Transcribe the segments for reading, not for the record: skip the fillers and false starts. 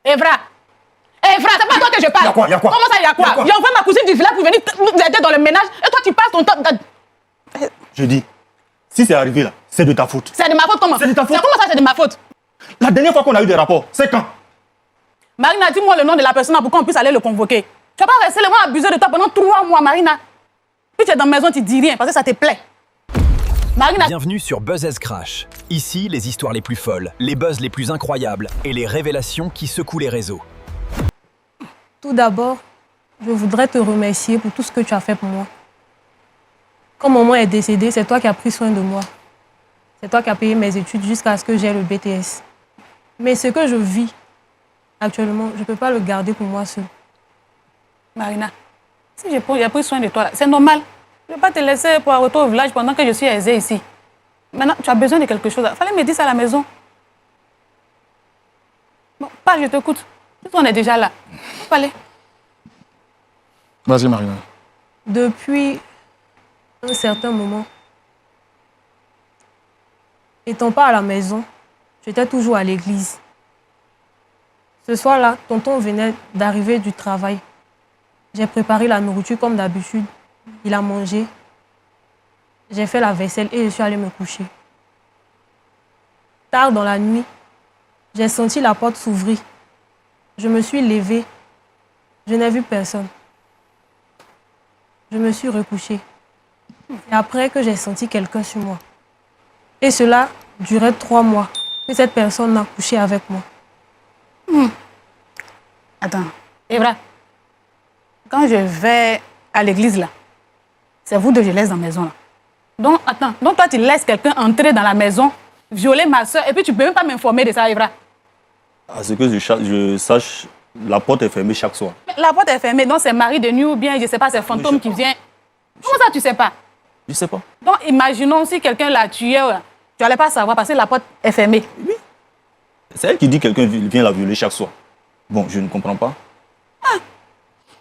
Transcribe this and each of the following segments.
Evra, c'est pas à toi que je parle. Y'a quoi? Comment ça, il y a quoi? J'ai envoyé ma cousine du village pour venir nous aider dans le ménage et toi tu passes ton temps. Je dis, si c'est arrivé là, c'est de ta faute. C'est de ma faute comment? C'est de ta faute. Comment ça, c'est de ma faute? La dernière fois qu'on a eu des rapports, c'est quand? Marina, dis-moi le nom de la personne pour qu'on puisse aller le convoquer. Tu vas pas rester seulement abuser de toi pendant 3 mois, Marina. Puis tu es dans la maison, tu dis rien parce que ça te plaît. Marina. Bienvenue sur Buzz Crash. Ici, les histoires les plus folles, les buzz les plus incroyables et les révélations qui secouent les réseaux. Tout d'abord, je voudrais te remercier pour tout ce que tu as fait pour moi. Quand maman est décédée, c'est toi qui as pris soin de moi. C'est toi qui as payé mes études jusqu'à ce que j'aie le BTS. Mais ce que je vis actuellement, je ne peux pas le garder pour moi seule. Marina, si j'ai pris soin de toi, c'est normal. Je ne vais pas te laisser pour retourner au village pendant que je suis aisée ici. Maintenant, tu as besoin de quelque chose. Il fallait me dire ça à la maison. Bon, pas, je t'écoute. On est déjà là. Il faut aller. Vas-y, Marina. Depuis un certain moment, étant pas à la maison, j'étais toujours à l'église. Ce soir-là, tonton venait d'arriver du travail. J'ai préparé la nourriture comme d'habitude. Il a mangé. J'ai fait la vaisselle et je suis allée me coucher. Tard dans la nuit, j'ai senti la porte s'ouvrir. Je me suis levée. Je n'ai vu personne. Je me suis recouchée. Et après que j'ai senti quelqu'un sur moi. Et cela durait 3 mois que cette personne a couché avec moi. Attends, Evra, quand je vais à l'église là, c'est vous deux que je laisse dans la maison là. Donc, attends, donc toi tu laisses quelqu'un entrer dans la maison, violer ma soeur, et puis tu peux même pas m'informer de ça, Evra. À ce que je sache, la porte est fermée chaque soir. La porte est fermée, donc c'est mari de nuit ou bien, je sais pas, c'est fantôme qui vient. Comment ça tu sais pas? Je sais pas. Donc imaginons si quelqu'un l'a tué, tu n'allais pas savoir parce que la porte est fermée. Oui. C'est elle qui dit que quelqu'un vient la violer chaque soir. Bon, je ne comprends pas.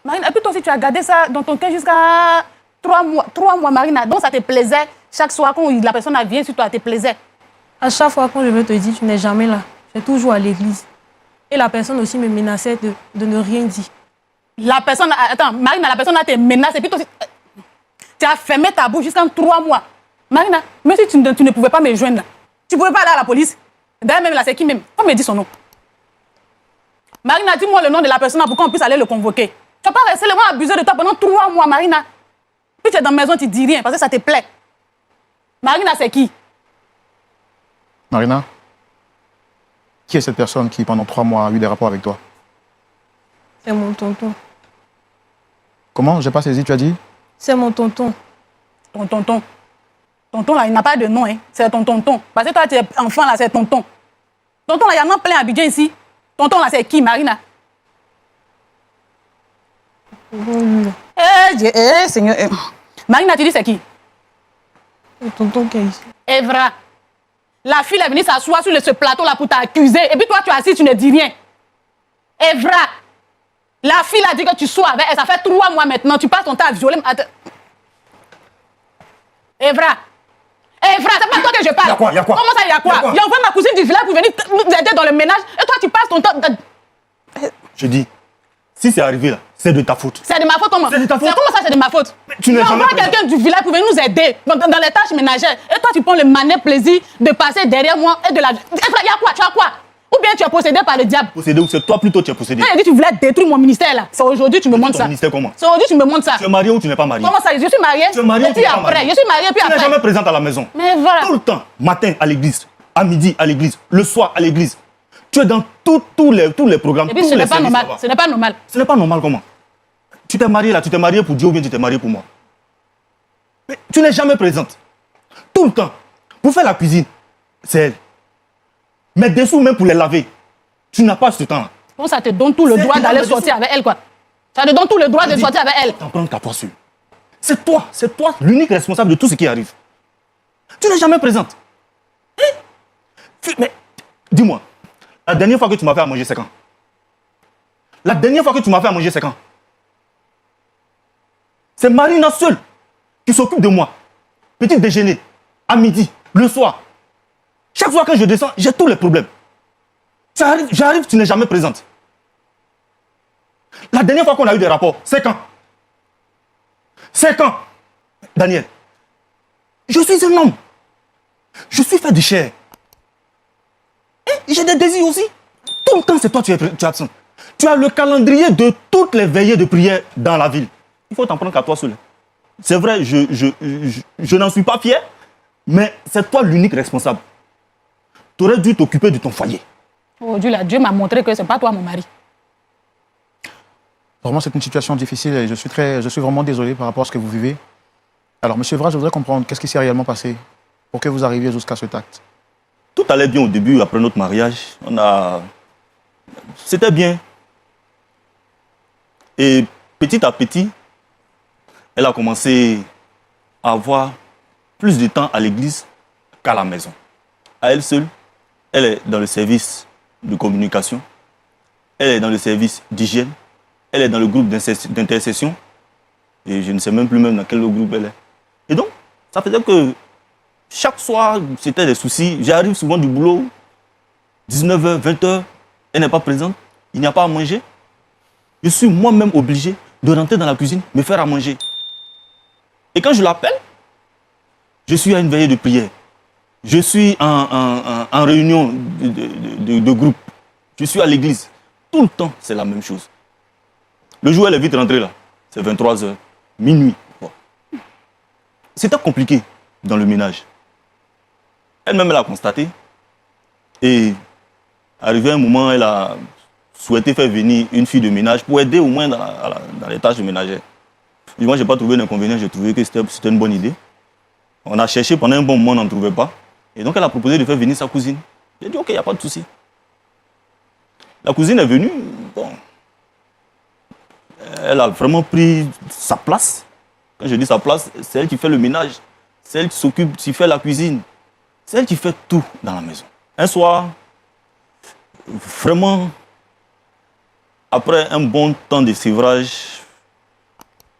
Marina, et puis toi aussi tu as gardé ça dans ton cœur jusqu'à 3 mois, Marina. Donc ça te plaisait chaque soir quand la personne vient sur toi, ça te plaisait. À chaque fois quand je veux te dire, tu n'es jamais là. Je suis toujours à l'église. Et la personne aussi me menaçait de ne rien dire. La personne, attends, Marina, la personne te menace et puis toi aussi, tu as fermé ta bouche jusqu'à 3 mois. Marina, même si tu ne pouvais pas me joindre là, tu ne pouvais pas aller à la police. D'ailleurs même là, c'est qui même? On me dit son nom. Marina, dis-moi le nom de la personne pour qu'on puisse aller le convoquer. Tu vas pas rester seulement abuser de toi pendant 3 mois, Marina. Puis tu es dans la maison, tu dis rien parce que ça te plaît. Marina, c'est qui? Marina, qui est cette personne qui, pendant 3 mois, a eu des rapports avec toi? C'est mon tonton. Comment? J'ai pas saisi, tu as dit? C'est mon tonton. Ton tonton. Tonton là, il n'a pas de nom, hein. C'est ton tonton. Parce que toi, tu es enfant là, c'est tonton. Tonton là, il y en a plein à Abidjan ici. Tonton là, c'est qui, Marina? Seigneur. Marina, tu dis c'est qui? Le tonton qui est ici. Evra. La fille est venue s'asseoir sur ce plateau là pour t'accuser. Et puis toi, tu es assis, tu ne dis rien. Evra. La fille a dit que tu sois avec elle. Ça fait 3 mois maintenant. Tu passes ton temps à violer. Evra. Evra, c'est pas toi que je parle. Y'a quoi? Comment ça, il y a quoi? J'ai envoyé ma cousine du village pour venir nous aider dans le ménage. Et toi, tu passes ton temps. Je dis, si c'est arrivé là, c'est de ta faute. C'est de ma faute, comment? C'est de ta faute. Comment ça, c'est de ma faute? Tu n'es jamais présent. quelqu'un du village pour venir nous aider dans les tâches ménagères. Et toi, tu prends le manette plaisir de passer derrière moi et de la... Evra, il y a quoi? Tu as quoi? Ou bien tu es possédé par le diable? Possédé ou c'est toi plutôt qui es possédé? Quand il a dit que tu voulais détruire mon ministère là, c'est aujourd'hui que tu me montres ça. Ton ministère comment? C'est aujourd'hui que tu me montres ça. Tu es marié ou tu n'es pas marié? Comment ça? Je suis mariée. Tu es marié et ou tu puis n'es pas après, marié? je suis mariée puis Tu n'es après. jamais présente à la maison. Mais voilà. Tout le temps, matin à l'église, à midi à l'église, le soir à l'église. Tu es dans tous les programmes. Et puis tous ce les n'est pas services normal. là-bas. Ce n'est pas normal. Ce n'est pas normal comment? Tu t'es marié là, tu t'es marié pour Dieu ou bien tu t'es marié pour moi? Mais tu n'es jamais présente. Tout le temps. Pour faire la cuisine, c'est elle. Mais dessous même pour les laver, tu n'as pas ce temps-là. Bon, ça te donne tout le droit d'aller sortir avec elle, quoi. Ça te donne tout le droit de sortir avec elle. T'en prends ta posture. C'est toi l'unique responsable de tout ce qui arrive. Tu n'es jamais présente. Mais dis-moi, la dernière fois que tu m'as fait à manger, c'est quand? La dernière fois que tu m'as fait à manger, c'est quand? C'est Marina seule qui s'occupe de moi. Petit déjeuner, à midi, le soir. Chaque fois que je descends, j'ai tous les problèmes. J'arrive, tu n'es jamais présente. La dernière fois qu'on a eu des rapports, c'est quand? C'est quand? Daniel, je suis un homme. Je suis fait de chair. Et j'ai des désirs aussi. Tout le temps, c'est toi tu es absent. Tu as le calendrier de toutes les veillées de prière dans la ville. Il faut t'en prendre qu'à toi seul. C'est vrai, je n'en suis pas fier, mais c'est toi l'unique responsable. Tu aurais dû t'occuper de ton foyer. Oh Dieu m'a montré que ce n'est pas toi mon mari. Vraiment, c'est une situation difficile et je suis vraiment désolé par rapport à ce que vous vivez. Alors, monsieur Evra, je voudrais comprendre qu'est-ce qui s'est réellement passé pour que vous arriviez jusqu'à cet acte. Tout allait bien au début, après notre mariage. C'était bien. Et petit à petit, elle a commencé à avoir plus de temps à l'église qu'à la maison. À elle seule, elle est dans le service de communication, elle est dans le service d'hygiène, elle est dans le groupe d'intercession, et je ne sais même plus dans quel groupe elle est. Et donc, ça faisait que chaque soir, c'était des soucis. J'arrive souvent du boulot, 19h, 20h, elle n'est pas présente, il n'y a pas à manger. Je suis moi-même obligé de rentrer dans la cuisine, me faire à manger. Et quand je l'appelle, je suis à une veillée de prière. Je suis en réunion de groupe. Je suis à l'église. Tout le temps, c'est la même chose. Le jour où elle est vite rentrée là, c'est 23h, minuit. Bon. C'était compliqué dans le ménage. Elle-même, elle a constaté. Et arrivé un moment, elle a souhaité faire venir une fille de ménage pour aider au moins dans les tâches ménagères. Moi, je n'ai pas trouvé d'inconvénient, j'ai trouvé que c'était une bonne idée. On a cherché pendant un bon moment, on n'en trouvait pas. Et donc, elle a proposé de faire venir sa cousine. J'ai dit, ok, il n'y a pas de souci. La cousine est venue, bon, elle a vraiment pris sa place. Quand je dis sa place, c'est elle qui fait le ménage, c'est elle qui s'occupe, qui fait la cuisine, c'est elle qui fait tout dans la maison. Un soir, vraiment, après un bon temps de sévrage,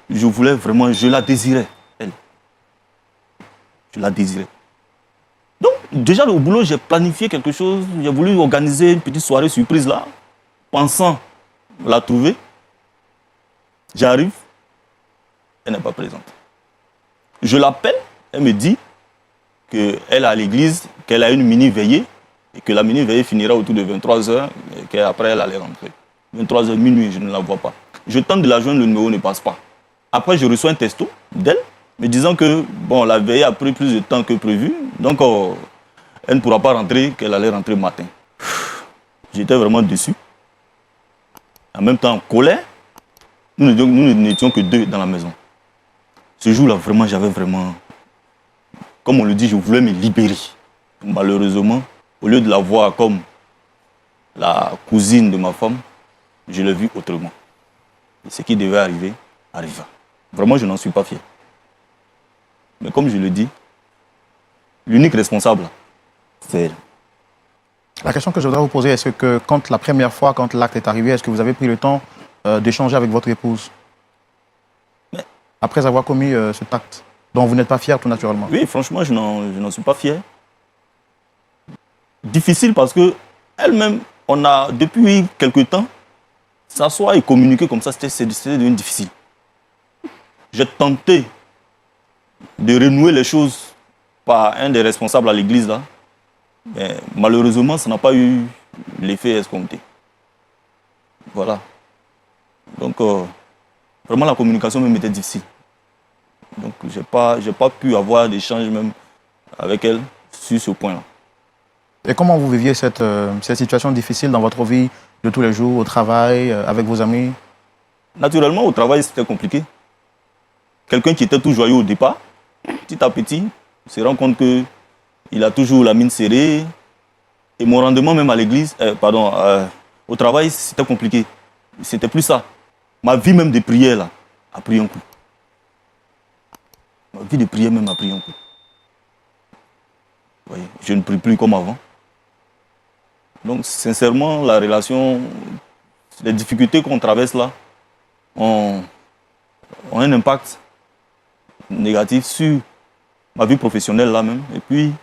je la désirais, elle. Je la désirais. Donc, déjà au boulot, j'ai planifié quelque chose. J'ai voulu organiser une petite soirée surprise là, pensant la trouver. J'arrive, elle n'est pas présente. Je l'appelle, elle me dit qu'elle est à l'église, qu'elle a une mini-veillée, et que la mini-veillée finira autour de 23h, et qu'après elle allait rentrer. 23h, minuit, je ne la vois pas. Je tente de la joindre, le numéro ne passe pas. Après, je reçois un texto d'elle, me disant que bon, la veillée a pris plus de temps que prévu, donc elle ne pourra pas rentrer, qu'elle allait rentrer le matin. J'étais vraiment déçu. En même temps, en colère, nous n'étions que deux dans la maison. Ce jour-là, vraiment, comme on le dit, je voulais me libérer. Malheureusement, au lieu de la voir comme la cousine de ma femme, je l'ai vue autrement. Et ce qui devait arriver, arriva. Vraiment, je n'en suis pas fier. Mais comme je le dis, l'unique responsable, c'est elle. La question que je voudrais vous poser, est-ce que la première fois, quand l'acte est arrivé, est-ce que vous avez pris le temps d'échanger avec votre épouse après avoir commis cet acte dont vous n'êtes pas fier tout naturellement? Oui, franchement, je n'en suis pas fier. Difficile parce que elle-même, on a depuis quelque temps, s'asseoir et communiquer comme ça, c'était devenu difficile. J'ai tenté de renouer les choses par un des responsables à l'église là, mais malheureusement, ça n'a pas eu l'effet escompté. Voilà. Donc, vraiment, la communication même était difficile. Donc, j'ai pas pu avoir d'échange même avec elle sur ce point-là. Et comment vous viviez cette situation difficile dans votre vie de tous les jours, au travail, avec vos amis? Naturellement, au travail, c'était compliqué. Quelqu'un qui était tout joyeux au départ, petit à petit, se rend compte qu'il a toujours la mine serrée. Et mon rendement même à l'église, au travail, c'était compliqué. C'était plus ça. Ma vie même de prière, là, a pris un coup. Ma vie de prière même a pris un coup. Vous voyez, je ne prie plus comme avant. Donc, sincèrement, la relation, les difficultés qu'on traverse là, ont un impact négatif sur ma vie professionnelle là même. Et puis,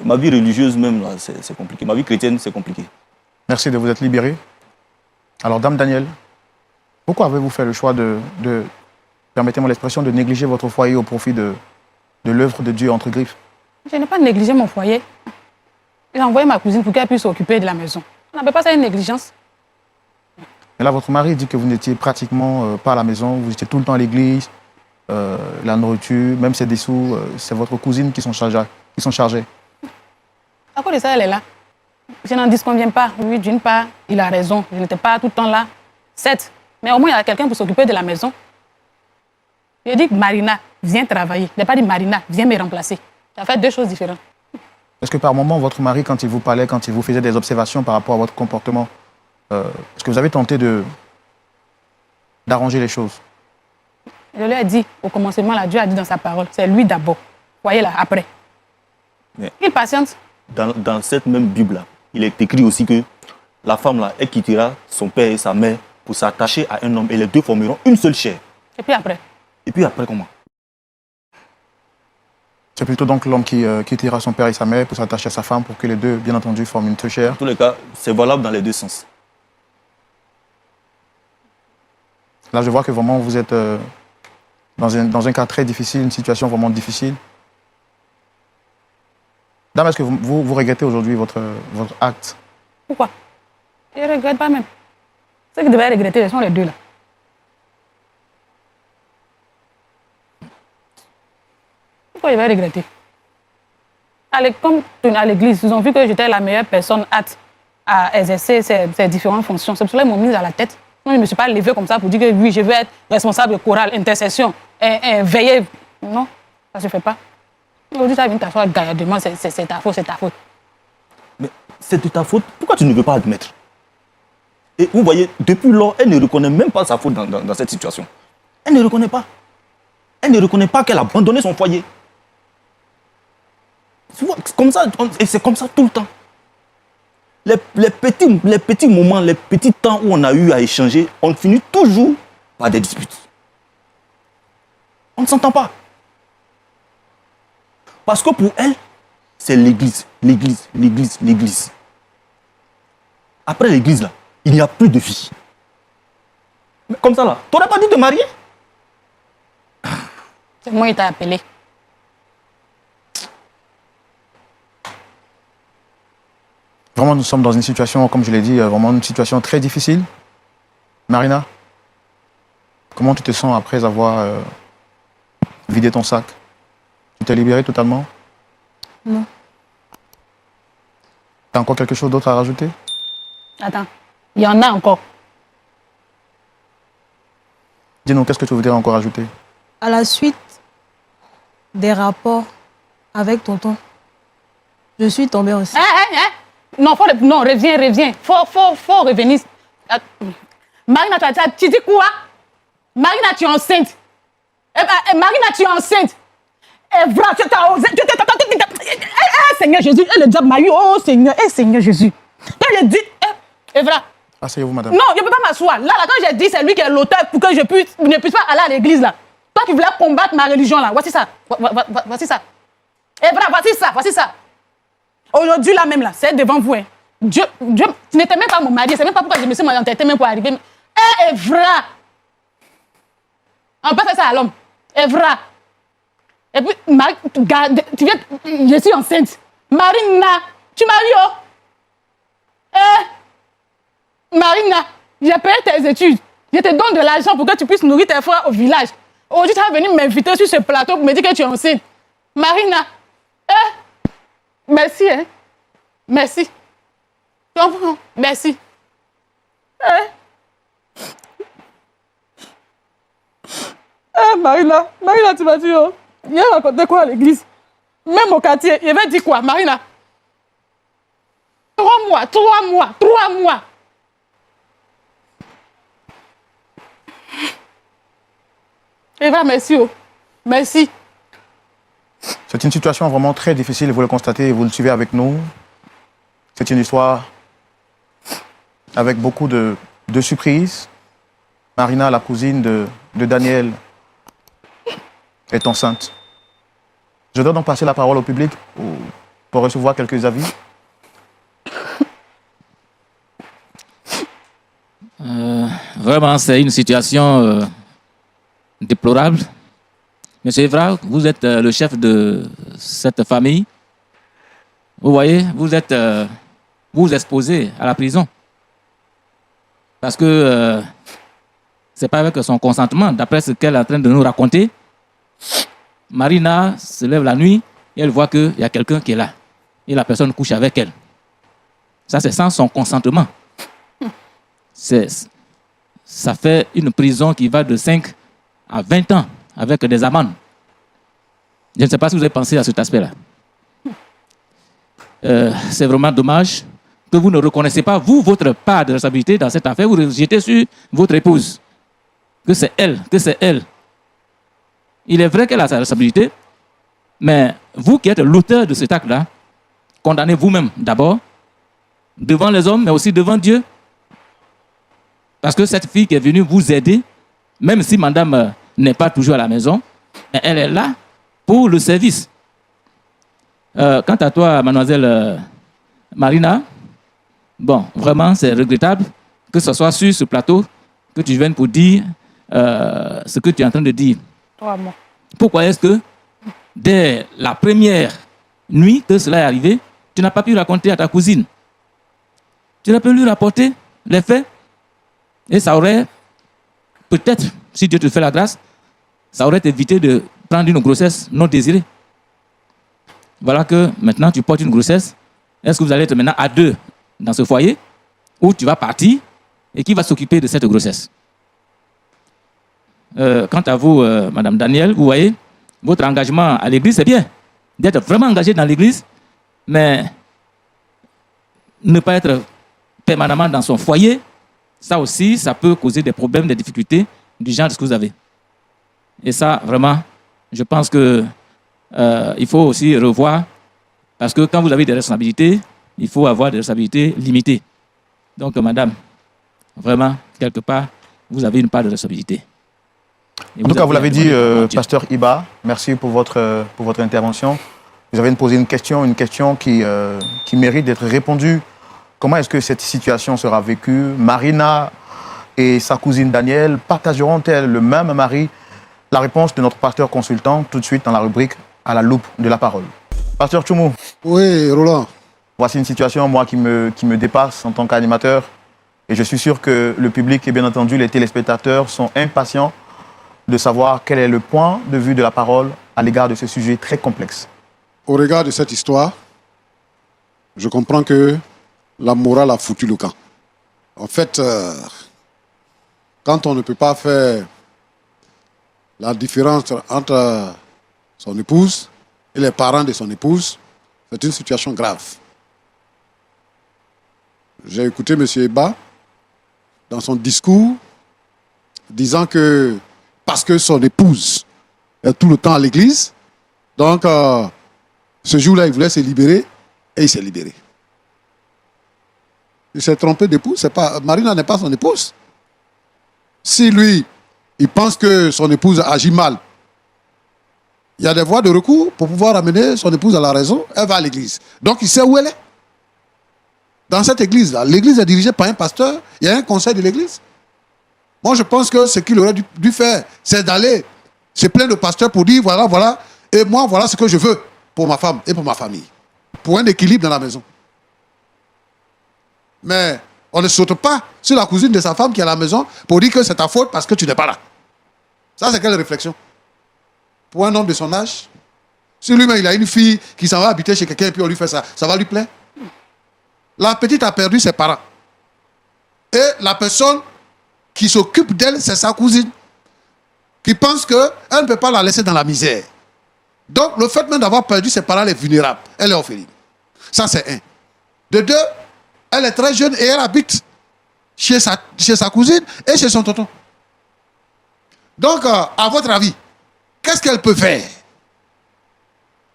ma vie religieuse même, là, c'est compliqué. Ma vie chrétienne, c'est compliqué. Merci de vous être libéré. Alors, Dame Danielle, Pourquoi avez-vous fait le choix permettez-moi l'expression, de négliger votre foyer au profit de l'œuvre de Dieu entre griffes? Je n'ai pas négligé mon foyer. J'ai envoyé ma cousine pour qu'elle puisse s'occuper de la maison. On n'appelle pas ça une négligence. Mais là, votre mari dit que vous n'étiez pratiquement pas à la maison, vous étiez tout le temps à l'église, la nourriture, même ses dessous, c'est votre cousine qui s'en chargeait. À cause de ça, elle est là. Je n'en disconviens pas. Oui, d'une part, il a raison. Je n'étais pas tout le temps là. 7. Mais au moins, il y a quelqu'un pour s'occuper de la maison. Je dis que Marina, viens travailler. Je n'ai pas dit Marina, viens me remplacer. Ça fait deux choses différentes. Est-ce que par moment, votre mari, quand il vous parlait, quand il vous faisait des observations par rapport à votre comportement, est-ce que vous avez tenté d'arranger les choses? Je lui ai dit, au commencement, là, Dieu a dit dans sa parole, c'est lui d'abord. Voyez là, après. Mais il patiente. Dans cette même Bible-là, il est écrit aussi que la femme, là, elle quittera son père et sa mère pour s'attacher à un homme et les deux formeront une seule chair. Et puis après? Et puis après, comment? C'est plutôt donc l'homme qui quittera son père et sa mère pour s'attacher à sa femme pour que les deux, bien entendu, forment une seule chair. En tous les cas, c'est valable dans les deux sens. Là, je vois que vraiment vous êtes dans un cas très difficile, une situation vraiment difficile. Dame, est-ce que vous regrettez aujourd'hui votre acte? Pourquoi? Je ne regrette pas même. Ceux qui devaient regretter, ce sont les deux là. Pourquoi je vais regretter? Comme à l'église, ils ont vu que j'étais la meilleure personne apte à exercer ces différentes fonctions. C'est pour cela qu'ils m'ont mise à la tête. Non, je ne me suis pas levée comme ça pour dire que oui, je veux être responsable de chorale, intercession, veiller. Non, ça ne se fait pas. Aujourd'hui, tu as venu t'asseoir gaillardement, c'est ta faute, c'est ta faute. Mais c'est de ta faute. Pourquoi tu ne veux pas admettre? Et vous voyez, depuis lors, elle ne reconnaît même pas sa faute dans cette situation. Elle ne reconnaît pas. Elle ne reconnaît pas qu'elle a abandonné son foyer. Comme ça, et c'est comme ça tout le temps. Les petits moments, les petits temps où on a eu à échanger, on finit toujours par des disputes. On ne s'entend pas. Parce que pour elle, c'est l'église, l'église, l'église, l'église. Après l'église, là, il n'y a plus de vie. Mais comme ça, là, tu n'aurais pas dû te marier? C'est moi qui t'a appelé. Vraiment, nous sommes dans une situation, comme je l'ai dit, vraiment une situation très difficile. Marina, comment tu te sens après avoir vidé ton sac? Tu t'es libérée totalement? Non. Tu as encore quelque chose d'autre à rajouter? Attends, il y en a encore. Dis-nous, qu'est-ce que tu voudrais encore ajouter? À la suite des rapports avec tonton, je suis tombée enceinte. Non, non, reviens. Faut revenir. Marina, tu dis quoi? Marina, tu es enceinte. Marina, tu es enceinte. Evra, tu t'as osé. Seigneur Jésus, le diable m'a eu. Oh Seigneur, Seigneur Jésus. Quand j'ai dit, Evra. Asseyez-vous, madame. Non, je ne peux pas m'asseoir. Là, quand j'ai dit, c'est lui qui est l'auteur pour que je ne puisse pas aller à l'église, là. Toi, tu voulais combattre ma religion, là. Voici ça. Voici ça. Evra, voici ça. Aujourd'hui, là même, là, c'est devant vous. Hein. Dieu, tu n'étais même pas mon mari. C'est même pas pourquoi je me suis entêtée même pour arriver. Evra. On peut faire ça à l'homme. Evra. Et puis, tu viens, je suis enceinte. Marina, tu m'as eu, Marina, j'ai payé tes études. Je te donne de l'argent pour que tu puisses nourrir tes frères au village. Aujourd'hui, tu vas venir m'inviter sur ce plateau pour me dire que tu es enceinte. Marina, merci, hein. Merci. Tu comprends? Merci. Marina, tu m'as dit, il y a raconté quoi à l'église? Même au quartier, il va dire quoi, Marina? 3 mois. Eva, merci. Merci. C'est une situation vraiment très difficile, vous le constatez, vous le suivez avec nous. C'est une histoire avec beaucoup de surprises. Marina, la cousine de Daniel, est enceinte. Je dois donc passer la parole au public pour recevoir quelques avis. Vraiment, c'est une situation déplorable. Monsieur Evra, vous êtes le chef de cette famille. Vous voyez, vous êtes vous exposez à la prison. Parce que c'est pas avec son consentement, d'après ce qu'elle est en train de nous raconter. Marina se lève la nuit et elle voit qu'il y a quelqu'un qui est là. Et la personne couche avec elle. Ça, c'est sans son consentement. Ça fait une prison qui va de 5 à 20 ans avec des amendes. Je ne sais pas si vous avez pensé à cet aspect-là. C'est vraiment dommage que vous ne reconnaissez pas, vous, votre part de responsabilité dans cette affaire. Vous rejetez sur votre épouse. Que c'est elle. Il est vrai qu'elle a sa responsabilité, mais vous qui êtes l'auteur de cet acte-là, condamnez vous-même d'abord, devant les hommes, mais aussi devant Dieu. Parce que cette fille qui est venue vous aider, même si madame n'est pas toujours à la maison, mais elle est là pour le service. Quant à toi, mademoiselle Marina, bon, vraiment, c'est regrettable que ce soit sur ce plateau que tu viennes pour dire ce que tu es en train de dire. Pourquoi est-ce que, dès la première nuit que cela est arrivé, tu n'as pas pu raconter à ta cousine? Tu n'as pas pu lui rapporter les faits? Et ça aurait, peut-être, si Dieu te fait la grâce, ça aurait évité de prendre une grossesse non désirée. Voilà que maintenant tu portes une grossesse. Est-ce que vous allez être maintenant à 2 dans ce foyer ou tu vas partir et qui va s'occuper de cette grossesse? Quant à vous, Madame Daniel, vous voyez, votre engagement à l'église, c'est bien d'être vraiment engagé dans l'église, mais ne pas être permanemment dans son foyer, ça aussi, ça peut causer des problèmes, des difficultés du genre de ce que vous avez. Et ça, vraiment, je pense que il faut aussi revoir, parce que quand vous avez des responsabilités, il faut avoir des responsabilités limitées. Donc, madame, vraiment, quelque part, vous avez une part de responsabilité. En tout cas, vous l'avez dit, pasteur Iba, merci pour votre intervention. Vous avez posé une question qui mérite d'être répondue. Comment est-ce que cette situation sera vécue? Marina et sa cousine Danielle partageront-elles le même mari? La réponse de notre pasteur consultant, tout de suite dans la rubrique à la loupe de la parole. Pasteur Tchoumou. Oui, Roland. Voici une situation, moi, qui me dépasse en tant qu'animateur. Et je suis sûr que le public et bien entendu les téléspectateurs sont impatients de savoir quel est le point de vue de la parole à l'égard de ce sujet très complexe. Au regard de cette histoire, je comprends que la morale a foutu le camp. En fait, quand on ne peut pas faire la différence entre son épouse et les parents de son épouse, c'est une situation grave. J'ai écouté M. Eba dans son discours disant que parce que son épouse est tout le temps à l'église, donc ce jour-là, il voulait se libérer et il s'est libéré. Il s'est trompé d'épouse. Marina n'est pas son épouse. Si lui, il pense que son épouse agit mal, il y a des voies de recours pour pouvoir amener son épouse à la raison. Elle va à l'église. Donc, il sait où elle est. Dans cette église-là, l'église est dirigée par un pasteur. Il y a un conseil de l'église. Moi, je pense que ce qu'il aurait dû faire, c'est d'aller se plaindre au pasteur pour dire, voilà, voilà, et moi, voilà ce que je veux pour ma femme et pour ma famille. Pour un équilibre dans la maison. Mais on ne saute pas sur la cousine de sa femme qui est à la maison pour dire que c'est ta faute parce que tu n'es pas là. Ça, c'est quelle réflexion? Pour un homme de son âge, si lui-même il a une fille qui s'en va habiter chez quelqu'un et puis on lui fait ça, ça va lui plaire? La petite a perdu ses parents. Et la personne qui s'occupe d'elle, c'est sa cousine. Qui pense qu'elle ne peut pas la laisser dans la misère. Donc, le fait même d'avoir perdu ses parents, elle est vulnérable. Elle est orpheline. Ça, c'est un. De deux, elle est très jeune et elle habite chez sa cousine et chez son tonton. Donc, à votre avis, qu'est-ce qu'elle peut faire?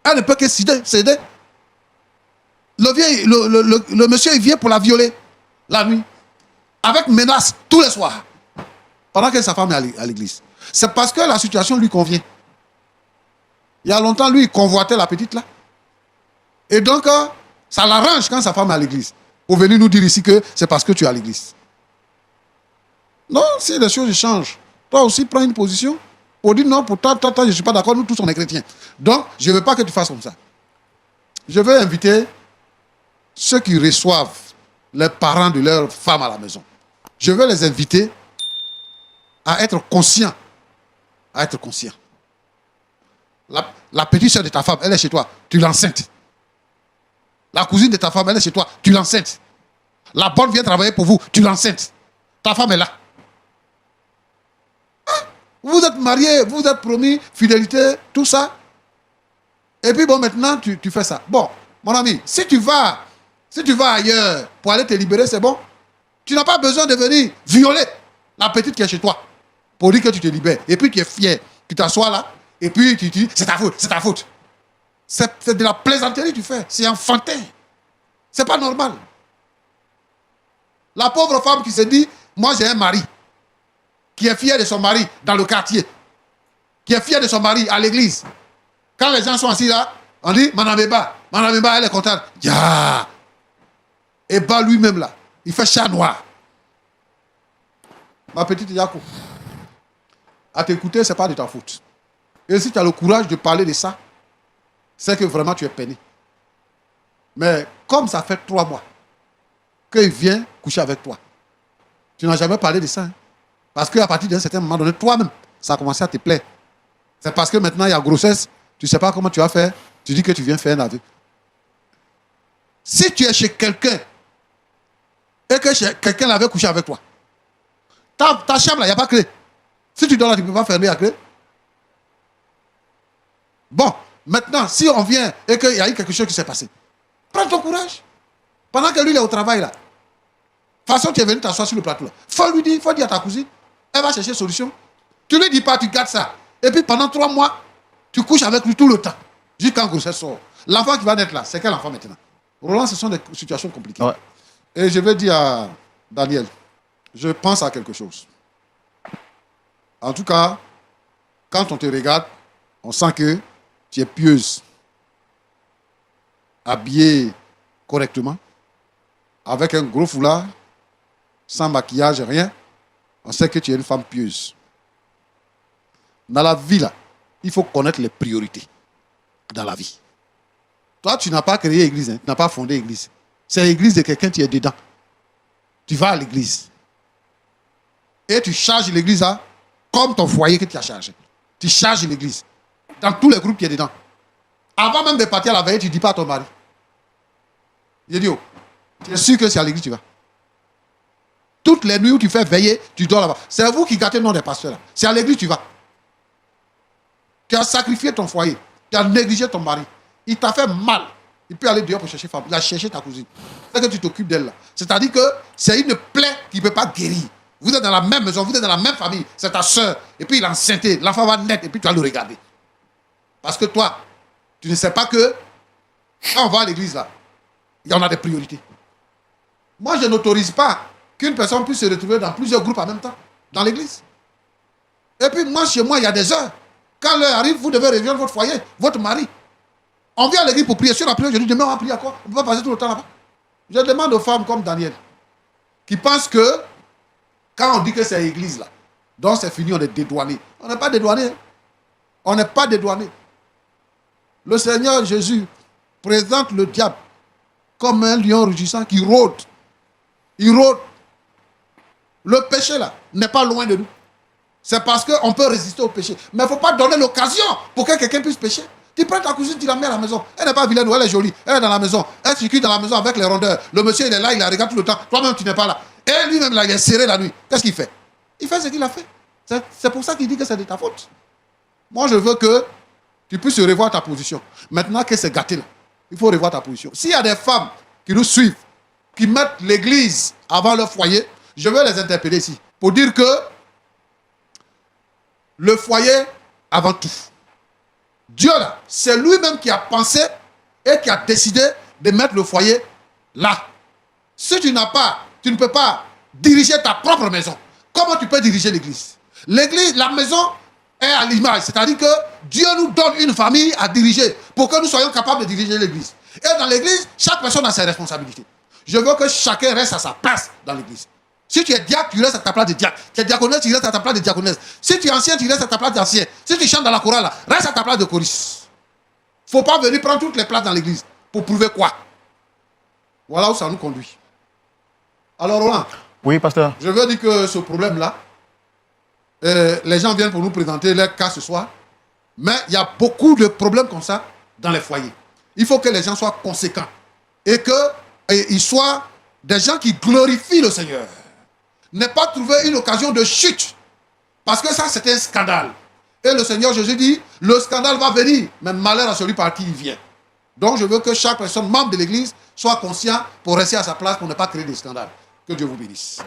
Elle ne peut que céder. Le monsieur, il vient pour la violer la nuit. Avec menace tous les soirs. Pendant que sa femme est à l'église. C'est parce que la situation lui convient. Il y a longtemps, lui, il convoitait la petite là. Et donc, ça l'arrange quand sa femme est à l'église. Pour venir nous dire ici que c'est parce que tu es à l'église. Non, si les choses changent, toi aussi prends une position pour dire non, pour toi, je ne suis pas d'accord, nous tous on est chrétiens. Donc, je ne veux pas que tu fasses comme ça. Je veux inviter ceux qui reçoivent les parents de leurs femmes à la maison. Je veux les inviter à être conscients. À être conscients. La petite soeur de ta femme, elle est chez toi, tu l'enceintes. La cousine de ta femme, elle est chez toi, tu l'enceintes. La bonne vient travailler pour vous, tu l'enceintes. Ta femme est là. Vous êtes mariés, vous êtes promis, fidélité, tout ça. Et puis bon, maintenant, tu fais ça. Bon, mon ami, si tu vas ailleurs pour aller te libérer, c'est bon. Tu n'as pas besoin de venir violer la petite qui est chez toi pour dire que tu te libères. Et puis tu es fier. Tu t'assois là, et puis tu dis, c'est ta faute, c'est ta faute. C'est de la plaisanterie que tu fais. C'est enfantin. C'est pas normal. La pauvre femme qui se dit, moi j'ai un mari, qui est fier de son mari dans le quartier, qui est fier de son mari à l'église. Quand les gens sont assis là, on dit, Madame Eba, elle est contente. Ya! Eba lui-même là, il fait chat noir. Ma petite Yako, à t'écouter, ce n'est pas de ta faute. Et si tu as le courage de parler de ça, c'est que vraiment tu es peiné. Mais comme ça fait 3 mois qu'il vient coucher avec toi, tu n'as jamais parlé de ça. Hein? Parce qu'à partir d'un certain moment donné, toi-même, ça a commencé à te plaire. C'est parce que maintenant il y a grossesse, tu ne sais pas comment tu vas faire, tu dis que tu viens faire un aveu. Si tu es chez quelqu'un et que quelqu'un avait couché avec toi, ta chambre là, il n'y a pas de clé. Si tu dors là, tu ne peux pas fermer la clé. Bon, maintenant, si on vient et qu'il y a eu quelque chose qui s'est passé, prends ton courage. Pendant que lui, il est au travail là. De toute façon, tu es venu t'asseoir sur le plateau là. Faut dire à ta cousine, elle va chercher solution. Tu lui dis pas, tu gardes ça. Et puis pendant 3 mois, tu couches avec lui tout le temps. Jusqu'à quand grossesse sort. L'enfant qui va naître là, c'est quel enfant maintenant? Roland, ce sont des situations compliquées. Ouais. Et je vais dire à Daniel, je pense à quelque chose. En tout cas, quand on te regarde, on sent que tu es pieuse, habillée correctement, avec un gros foulard, sans maquillage, rien. On sait que tu es une femme pieuse. Dans la vie, là, il faut connaître les priorités dans la vie. Toi, tu n'as pas créé l'église, hein, tu n'as pas fondé l'église. C'est l'église de quelqu'un qui est dedans. Tu vas à l'église. Et tu charges l'église là, comme ton foyer que tu as chargé. Tu charges l'église. Dans tous les groupes qui est dedans. Avant même de partir à la veille, tu ne dis pas à ton mari. Il dit, oh, tu es sûr que c'est à l'église que tu vas. Toutes les nuits où tu fais veiller, tu dors là-bas. C'est vous qui gâtez le nom des pasteurs là. C'est à l'église que tu vas. Tu as sacrifié ton foyer. Tu as négligé ton mari. Il t'a fait mal. Il peut aller dehors pour chercher femme. Il a cherché ta cousine. C'est que tu t'occupes d'elle là. C'est-à-dire que c'est une plaie qui ne peut pas guérir. Vous êtes dans la même maison, vous êtes dans la même famille. C'est ta soeur. Et puis il est enceinté. L'enfant va naître et puis tu vas le regarder. Parce que toi, tu ne sais pas que quand on va à l'église là, il y en a des priorités. Moi, je n'autorise pas qu'une personne puisse se retrouver dans plusieurs groupes en même temps, dans l'église. Et puis moi, chez moi, il y a des heures. Quand l'heure arrive, vous devez rejoindre votre foyer, votre mari. On vient à l'église pour prier. Sur la prière, je dis, demain on va prier à quoi? On ne peut pas passer tout le temps là-bas. Je demande aux femmes comme Daniel, qui pensent que quand on dit que c'est l'église là, donc c'est fini, on est dédouané. On n'est pas dédouané. On n'est pas dédouané. Le Seigneur Jésus présente le diable comme un lion rugissant qui rôde. Il rôde. Le péché là n'est pas loin de nous. C'est parce qu'on peut résister au péché. Mais il ne faut pas donner l'occasion pour que quelqu'un puisse pécher. Tu prends ta cousine, tu la mets à la maison. Elle n'est pas vilaine, elle est jolie. Elle est dans la maison. Elle circule dans la maison avec les rondeurs. Le monsieur, il est là, il la regarde tout le temps. Toi-même, tu n'es pas là. Et lui-même, là, il est serré la nuit. Qu'est-ce qu'il fait? Il fait ce qu'il a fait. C'est pour ça qu'il dit que c'est de ta faute. Moi, je veux que tu puisses revoir ta position. Maintenant que c'est gâté là, il faut revoir ta position. S'il y a des femmes qui nous suivent, qui mettent l'église avant leur foyer, je veux les interpeller ici. Pour dire que le foyer avant tout. Dieu là, c'est lui-même qui a pensé et qui a décidé de mettre le foyer là. Si tu ne peux pas diriger ta propre maison, comment tu peux diriger l'église? L'église, la maison est à l'image, c'est-à-dire que Dieu nous donne une famille à diriger pour que nous soyons capables de diriger l'église. Et dans l'église, chaque personne a ses responsabilités. Je veux que chacun reste à sa place dans l'église. Si tu es diacre, tu restes à ta place de diacre. Tu es diaconesse, tu restes à ta place de diaconesse. Si tu es ancien, tu restes à ta place d'ancien. Si tu chantes dans la chorale, là, reste à ta place de choriste. Il ne faut pas venir prendre toutes les places dans l'église. Pour prouver quoi? Voilà où ça nous conduit. Alors, Roland, Oui, pasteur. je veux dire que ce problème-là, les gens viennent pour nous présenter leur cas ce soir, mais il y a beaucoup de problèmes comme ça dans les foyers. Il faut que les gens soient conséquents et qu'ils soient des gens qui glorifient le Seigneur. Ne pas trouver une occasion de chute, parce que ça, c'est un scandale. Et le Seigneur Jésus dit, le scandale va venir, mais malheur à celui par qui il vient. Donc, je veux que chaque personne membre de l'Église soit conscient pour rester à sa place, pour ne pas créer des scandales. Que Dieu vous bénisse.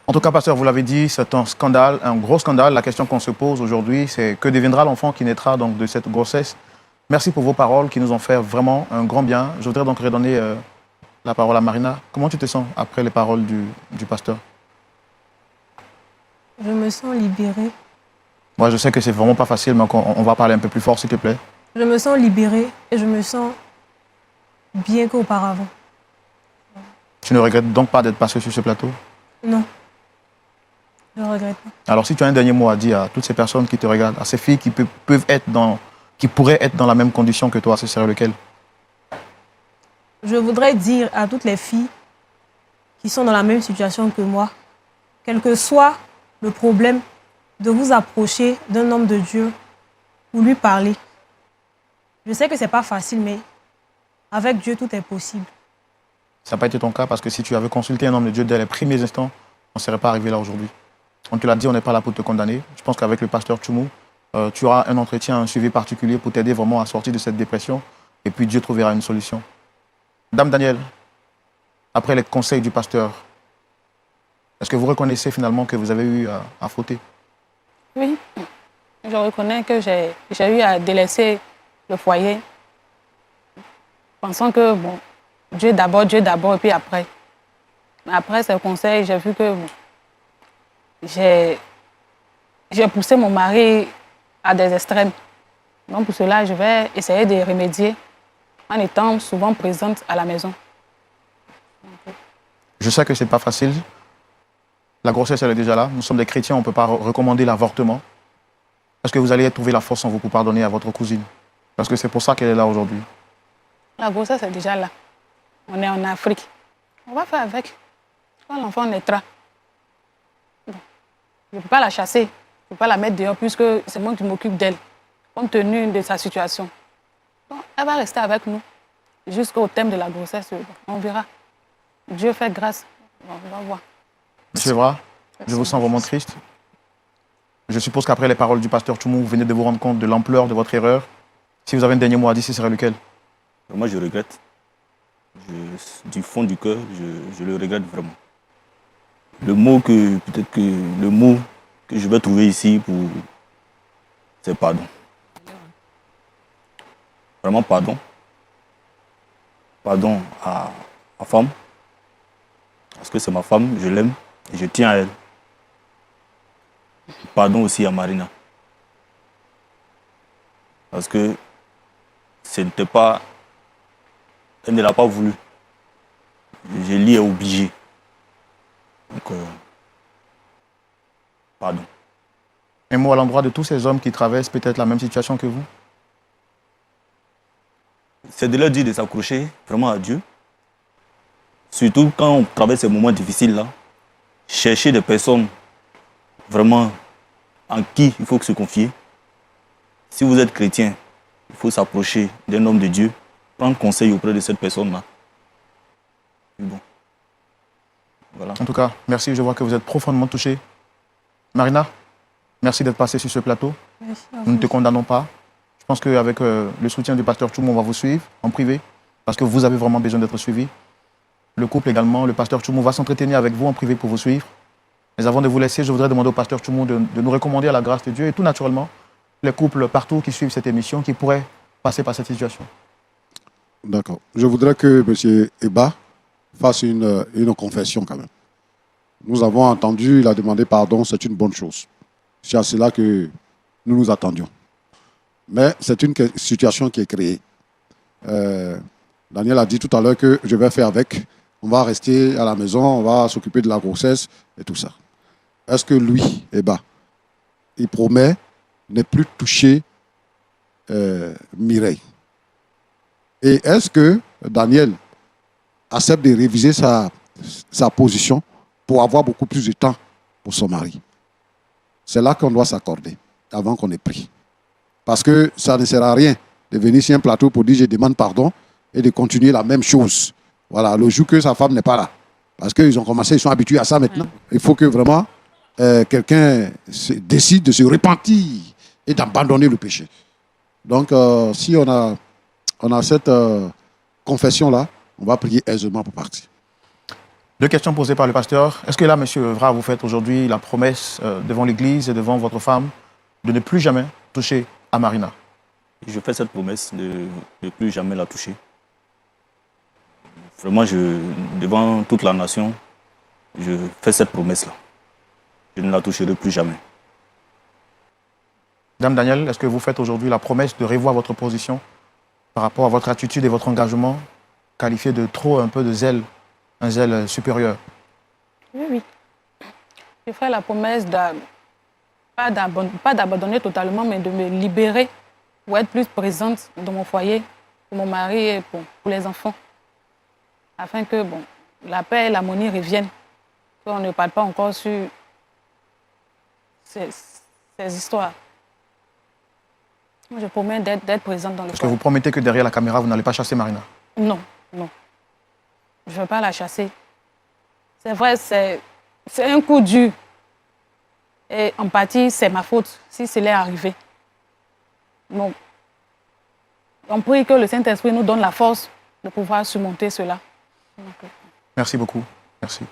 En tout cas, pasteur, vous l'avez dit, c'est un scandale, un gros scandale. La question qu'on se pose aujourd'hui, c'est que deviendra l'enfant qui naîtra donc de cette grossesse? Merci pour vos paroles qui nous ont fait vraiment un grand bien. Je voudrais donc redonner la parole à Marina. Comment tu te sens après les paroles du pasteur? Je me sens libérée. Moi, je sais que c'est vraiment pas facile, mais on va parler un peu plus fort, s'il te plaît. Je me sens libérée et je me sens bien qu'auparavant. Tu ne regrettes donc pas d'être passé sur ce plateau? Non, je ne regrette pas. Alors, si tu as un dernier mot à dire à toutes ces personnes qui te regardent, à ces filles qui qui pourraient être dans la même condition que toi, ce serait lequel? Je voudrais dire à toutes les filles qui sont dans la même situation que moi, quel que soit le problème, de vous approcher d'un homme de Dieu pour lui parler. Je sais que ce n'est pas facile, mais avec Dieu, tout est possible. Ça n'a pas été ton cas parce que si tu avais consulté un homme de Dieu dès les premiers instants, on ne serait pas arrivé là aujourd'hui. On te l'a dit, on n'est pas là pour te condamner. Je pense qu'avec le pasteur Tchoumou, tu auras un entretien, un suivi particulier pour t'aider vraiment à sortir de cette dépression et puis Dieu trouvera une solution. Dame Daniel, après les conseils du pasteur, est-ce que vous reconnaissez finalement que vous avez eu à fauter? Oui, je reconnais que j'ai eu à délaisser le foyer, pensant que bon, Dieu d'abord, et puis après. Mais après ces conseils, j'ai vu que bon, j'ai poussé mon mari à des extrêmes. Donc pour cela, je vais essayer de remédier en étant souvent présente à la maison. Je sais que ce n'est pas facile. La grossesse, elle est déjà là. Nous sommes des chrétiens, on ne peut pas recommander l'avortement. Est-ce que vous allez trouver la force en vous pour pardonner à votre cousine? Parce que c'est pour ça qu'elle est là aujourd'hui. La grossesse est déjà là. On est en Afrique. On va faire avec. Quand l'enfant naîtra, bon, je ne peux pas la chasser. Je ne peux pas la mettre dehors puisque c'est moi qui m'occupe d'elle, compte tenu de sa situation. Donc, elle va rester avec nous jusqu'au thème de la grossesse. On verra. Dieu fait grâce. Bon, on va voir. Monsieur Evra, je vous sens vraiment triste. Je suppose qu'après les paroles du pasteur Tchoumou, vous venez de vous rendre compte de l'ampleur de votre erreur. Si vous avez un dernier mot à dire, ce serait lequel? Moi, je regrette. Du fond du cœur, je le regrette vraiment. Le mot que je vais trouver ici c'est pardon. Vraiment pardon. Pardon à ma femme. Parce que c'est ma femme, je l'aime et je tiens à elle. Pardon aussi à Marina. Parce que ce n'était pas... Elle ne l'a pas voulu. Je l'y ai obligé. Donc, pardon. Un mot à l'endroit de tous ces hommes qui traversent peut-être la même situation que vous? C'est de leur dire de s'accrocher vraiment à Dieu. Surtout quand on traverse ces moments difficiles-là. Chercher des personnes vraiment en qui il faut se confier. Si vous êtes chrétien, il faut s'approcher d'un homme de Dieu, prendre conseil auprès de cette personne-là. Bon. Voilà. En tout cas, merci, je vois que vous êtes profondément touché. Marina, merci d'être passée sur ce plateau. Merci à Nous vous. ne te condamnons pas. Je pense qu'avec le soutien du pasteur Tchoumou, on va vous suivre en privé, parce que vous avez vraiment besoin d'être suivi. Le couple également, le pasteur Tchoumou va s'entretenir avec vous en privé pour vous suivre. Mais avant de vous laisser, je voudrais demander au pasteur Tchoumou de nous recommander à la grâce de Dieu et tout naturellement, les couples partout qui suivent cette émission, qui pourraient passer par cette situation. D'accord. Je voudrais que M. Eba fasse une confession quand même. Nous avons entendu, il a demandé pardon, c'est une bonne chose. C'est à cela que nous nous attendions. Mais c'est une situation qui est créée. Daniel a dit tout à l'heure que je vais faire avec. on va rester à la maison, on va s'occuper de la grossesse et tout ça. Est-ce que lui, il promet ne plus toucher Mireille? Et est-ce que Daniel accepte de réviser sa position pour avoir beaucoup plus de temps pour son mari? C'est là qu'on doit s'accorder avant qu'on ait pris. Parce que ça ne sert à rien de venir sur un plateau pour dire je demande pardon et de continuer la même chose. Voilà, le jour que sa femme n'est pas là. Parce qu'ils ont commencé, ils sont habitués à ça maintenant. Il faut que vraiment quelqu'un décide de se repentir et d'abandonner le péché. Donc, si on a cette confession-là, on va prier aisément pour partir. 2 questions posées par le pasteur. Est-ce que là, monsieur Evra, vous faites aujourd'hui la promesse devant l'Église et devant votre femme de ne plus jamais toucher à Marina? Je fais cette promesse de ne plus jamais la toucher. Vraiment, devant toute la nation, je fais cette promesse-là. Je ne la toucherai plus jamais. Dame Daniel, est-ce que vous faites aujourd'hui la promesse de revoir votre position par rapport à votre attitude et votre engagement qualifié de trop, un peu de zèle, un zèle supérieur? Oui. Je ferai la promesse pas d'abandonner totalement, mais de me libérer pour être plus présente dans mon foyer, pour mon mari et pour les enfants. Afin que la paix et l'harmonie reviennent. On ne parle pas encore sur ces histoires. Je promets d'être présente dans le foyer. Est-ce que vous promettez que derrière la caméra, vous n'allez pas chasser Marina? Non. Je ne veux pas la chasser. C'est vrai, c'est un coup dur. Et en partie, c'est ma faute si cela est arrivé. Bon. On prie que le Saint-Esprit nous donne la force de pouvoir surmonter cela. Merci beaucoup. Merci.